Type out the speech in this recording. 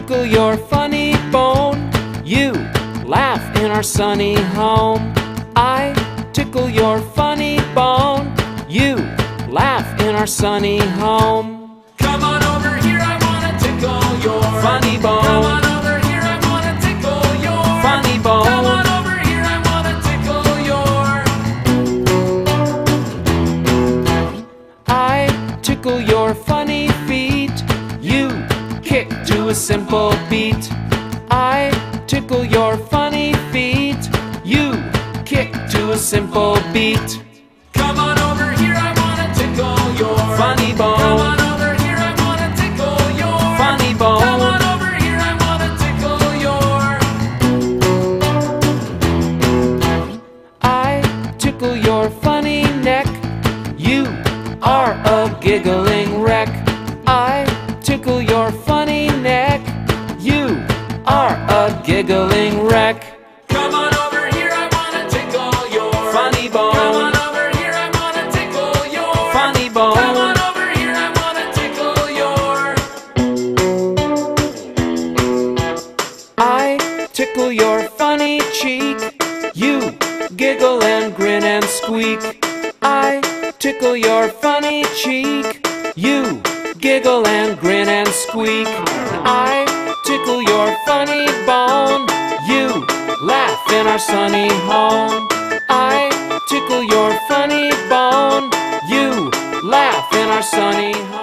tickle your funny bone. You laugh in our sunny home. I tickle your funny bone. You laugh in our sunny home. Come on over here, I wanna tickle your funny bone. Come on over here, I wanna tickle your funny bone. Come on over here, I wanna tickle your I tickle your funny feet. You kick to a simple beat. I tickle your funny feet. You kick to a simple beat. Come on over here, I wanna tickle your funny bone. Come on over here, I wanna tickle your funny bone. Come on over here, I wanna tickle your I tickle your funny neck. You are a giggling wreck. I tickle your funny neck. You are a giggling wreck. Come on over here, I wanna tickle your funny bone. Come on over here, I wanna tickle your funny bone. Come on over here, I wanna tickle your I tickle your funny cheek. You giggle and grin and squeak. I tickle your funny cheek. You giggle and grin and squeak. I tickle your funny bone. You laugh in our sunny home. I tickle your funny bone. You laugh in our sunny home.